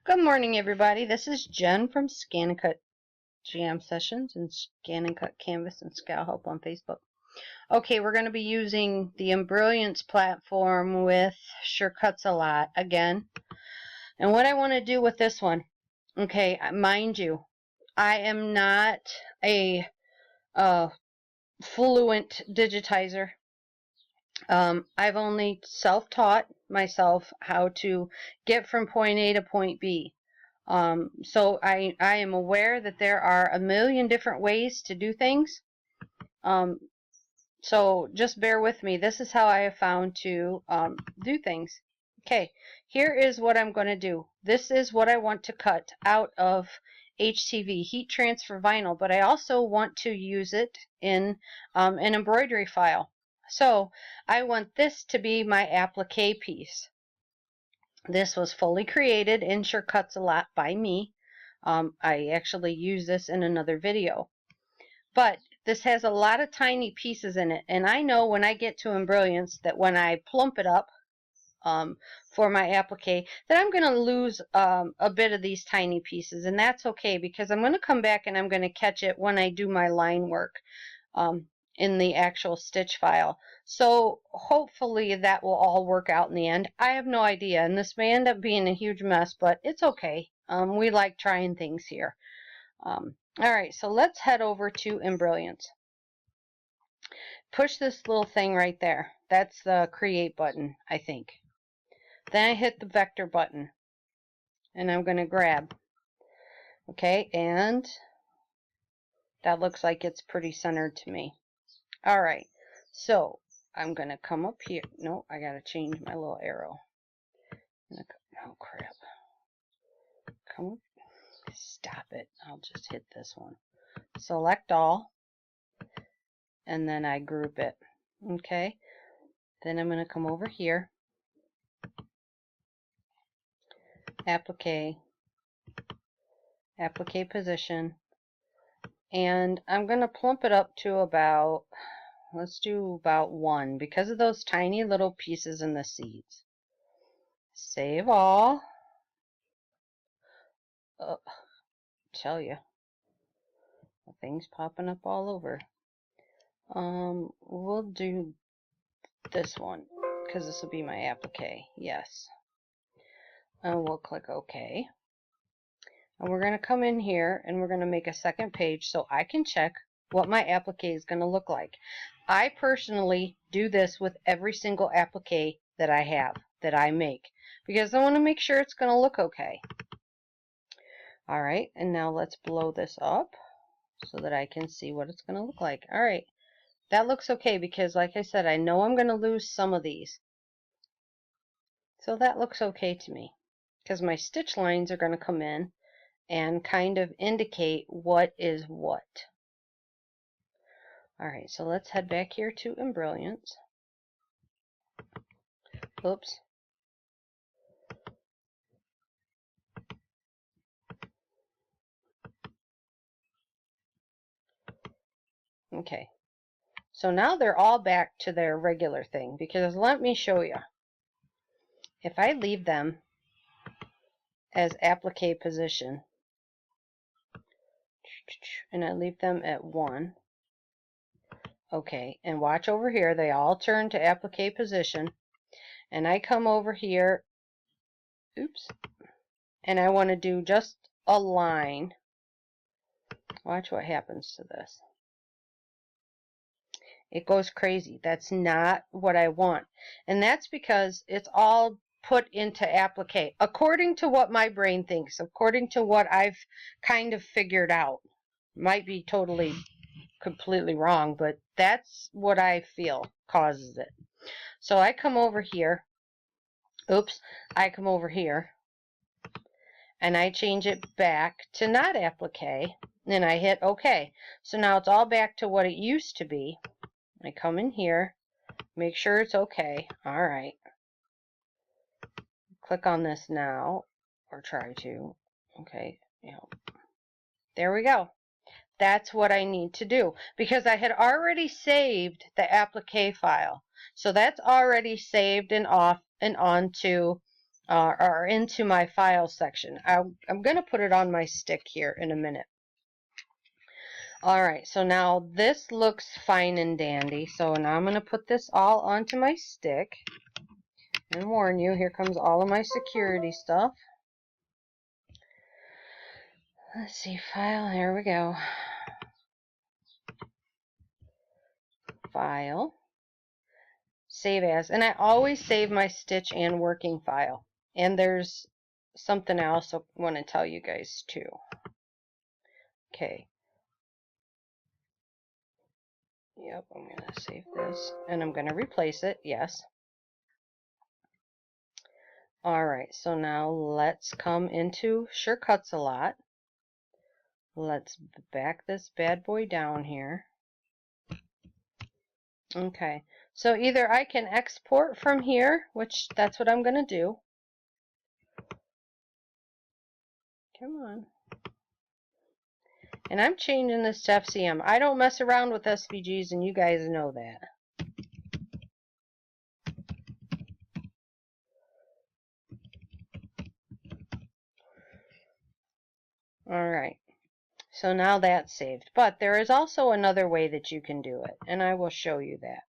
Good morning, everybody. This is Jen from ScanNCut Jam Sessions and ScanNCut Canvas and Scal Help on Facebook. Okay, we're going to be using the Embrilliance platform with Sure Cuts a Lot again. And what I want to do with this one, okay, mind you, I am not a fluent digitizer. I've only self-taught myself how to get from point A to point B. So I am aware that there are a million different ways to do things. So just bear with me. This is how I have found to do things. Okay, here is what I'm going to do. This is what I want to cut out of HTV, heat transfer vinyl, but I also want to use it in an embroidery file. So I want this to be my applique piece. This was fully created in Sure Cuts a Lot by me. I actually use this in another video. But this has a lot of tiny pieces in it, and I know when I get to Embrilliance that when I plump it up for my applique that I'm going to lose a bit of these tiny pieces, and that's okay because I'm going to come back and I'm going to catch it when I do my line work in the actual stitch file. So hopefully that will all work out in the end. I have no idea, and this may end up being a huge mess, but it's okay. We like trying things here. Alright, so let's head over to Embrilliance. Push this little thing right there. That's the create button, I think. Then I hit the vector button, and I'm going to grab. Okay, and that looks like it's pretty centered to me. Alright, so I'm going to come up here. No, I got to change my little arrow. Oh, crap. Come up. Stop it. I'll just hit this one. Select all, and then I group it. Okay, then I'm going to come over here, applique position, and I'm going to plump it up to about, let's do about 1 because of those tiny little pieces in the seeds. Save all. Tell you, things popping up all over. We'll do this one because this will be my applique. Yes. And we'll click OK. And we're going to come in here and we're going to make a second page so I can check what my applique is going to look like. I personally do this with every single applique that I have, that I make, because I want to make sure it's going to look okay. Alright, and now let's blow this up so that I can see what it's going to look like. Alright, that looks okay because, like I said, I know I'm going to lose some of these. So that looks okay to me because my stitch lines are going to come in and kind of indicate what is what. Alright, so let's head back here to Embrilliance. Oops. Okay, so now they're all back to their regular thing because let me show you. If I leave them as applique position and I leave them at 1, okay, and watch over here, they all turn to applique position, and I come over here, oops, and I want to do just a line. Watch what happens to this. It goes crazy. That's not what I want. And that's because it's all put into applique. According to what my brain thinks, according to what I've kind of figured out. Might be totally, completely wrong, but that's what I feel causes it. So I come over here. Oops. I come over here. And I change it back to not applique. Then I hit OK. So now it's all back to what it used to be. I come in here, make sure it's okay. Alright. Click on this now, or try to. Okay, there we go. That's what I need to do because I had already saved the applique file. So that's already saved and off and onto or into my file section. I'm going to put it on my stick here in a minute. Alright, so now this looks fine and dandy. So now I'm going to put this all onto my stick. And warn you, here comes all of my security stuff. Let's see, file, here we go. File. Save as. And I always save my stitch and working file. And there's something else I want to tell you guys too. Okay. Yep, I'm going to save this. And I'm going to replace it, yes. Alright, so now let's come into Sure Cuts a Lot. Let's back this bad boy down here. Okay, so either I can export from here, which that's what I'm going to do. Come on. And I'm changing this to FCM. I don't mess around with SVGs, and you guys know that. Alright, so now that's saved. But there is also another way that you can do it, and I will show you that.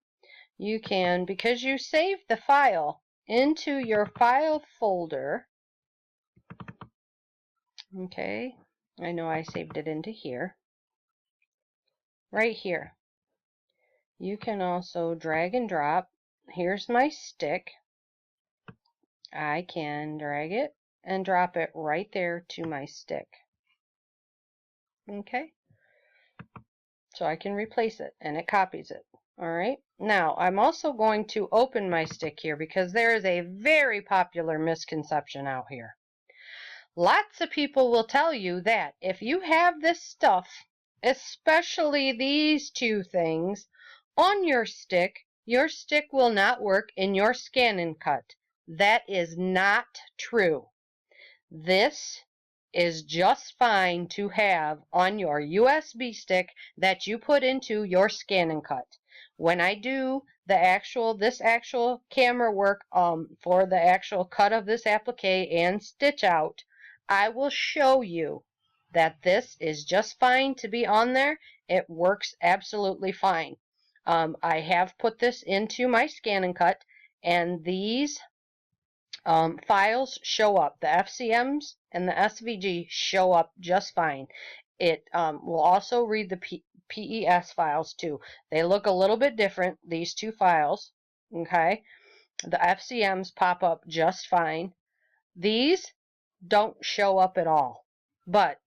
You can, because you saved the file into your file folder. Okay, I know I saved it into here. Right here. You can also drag and drop. Here's my stick. I can drag it and drop it right there to my stick. Okay, so I can replace it and it copies it. Alright, now I'm also going to open my stick here because there is a very popular misconception out here. Lots of people will tell you that if you have this stuff, especially these two things, on your stick will not work in your ScanNCut. That is not true. This is just fine to have on your USB stick that you put into your ScanNCut. When I do this actual camera work for the actual cut of this applique and stitch out, I will show you that this is just fine to be on there. It works absolutely fine. I have put this into my ScanNCut, and these files show up. The FCMs and the SVG show up just fine. It will also read the PES files too. They look a little bit different, these two files. Okay, the FCMs pop up just fine. These don't show up at all. But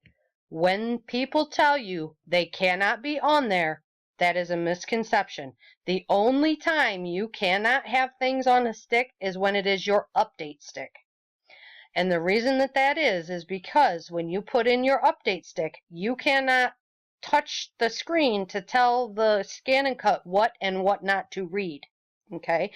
when people tell you they cannot be on there, that is a misconception. The only time you cannot have things on a stick is when it is your update stick. And the reason that is because when you put in your update stick, you cannot touch the screen to tell the ScanNCut what and what not to read. Okay?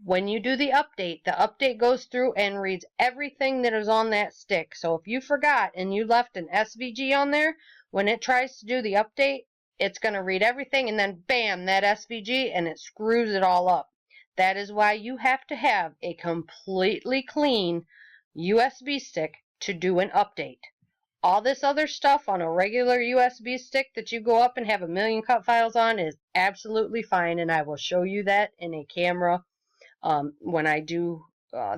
When you do the update goes through and reads everything that is on that stick. So if you forgot and you left an SVG on there, when it tries to do the update, it's going to read everything, and then bam, that SVG, and it screws it all up. That is why you have to have a completely clean USB stick to do an update. All this other stuff on a regular USB stick that you go up and have a million cut files on is absolutely fine, and I will show you that in a camera when I do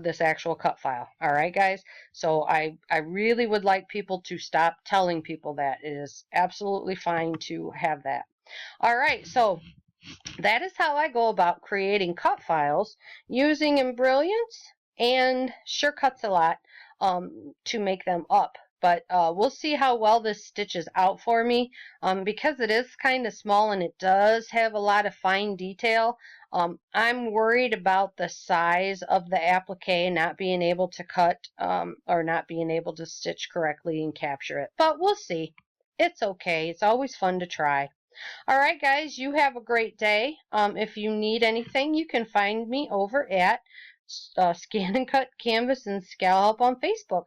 this actual cut file. Alright guys, so I really would like people to stop telling people that. It is absolutely fine to have that. Alright, so that is how I go about creating cut files using Embrilliance and Sure Cuts a Lot to make them up. But we'll see how well this stitches out for me because it is kind of small and it does have a lot of fine detail. I'm worried about the size of the applique not being able to cut or not being able to stitch correctly and capture it. But we'll see. It's okay. It's always fun to try. Alright guys, you have a great day. If you need anything, you can find me over at ScanNCut Canvas and SCAL Help on Facebook.